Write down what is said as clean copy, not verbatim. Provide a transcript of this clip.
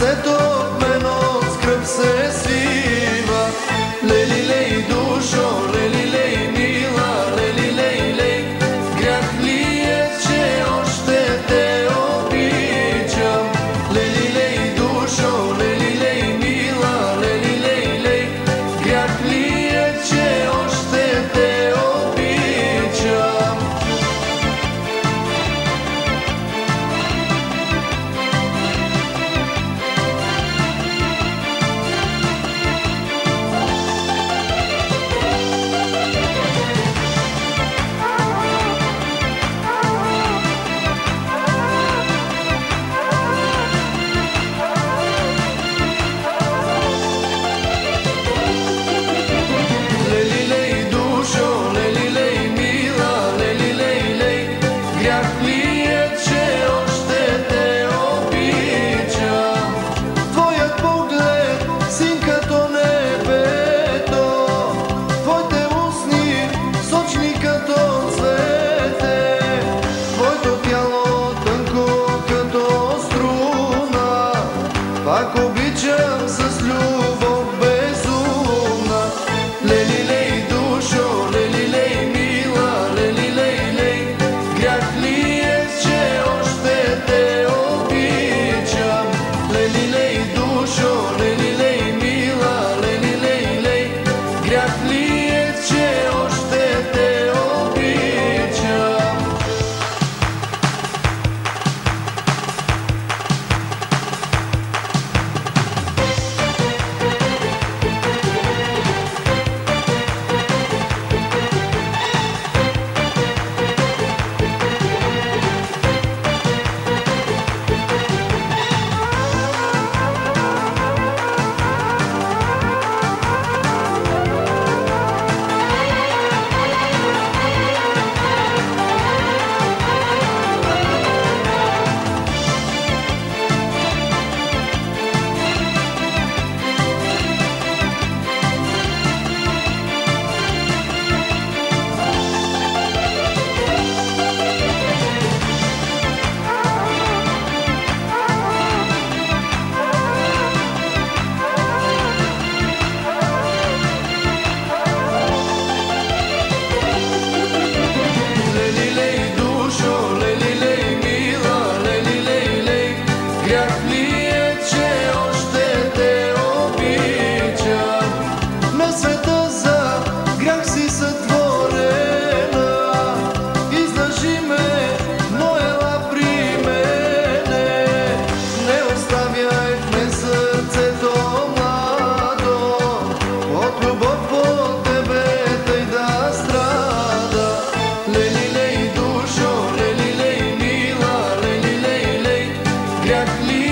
Сърцето от мен от скръб се свива. Лели, лей, душо, лели, лей, мила, лели, лей, лей. Грях ли е, че още те обичам? Лели, лей, душо, лели, лей, мила, лели, лей, лей. Грях ли е, че още те обичам? Пак обичам с любов безумна. Лели, лей, душо, лели, лей, мила, лели, лей, лей. Грях ли е, че още те обичам? Лели, лей, душо, лели, лей, мила, лели, лей, лей. Грях ли е, че още те обичам? Грях ли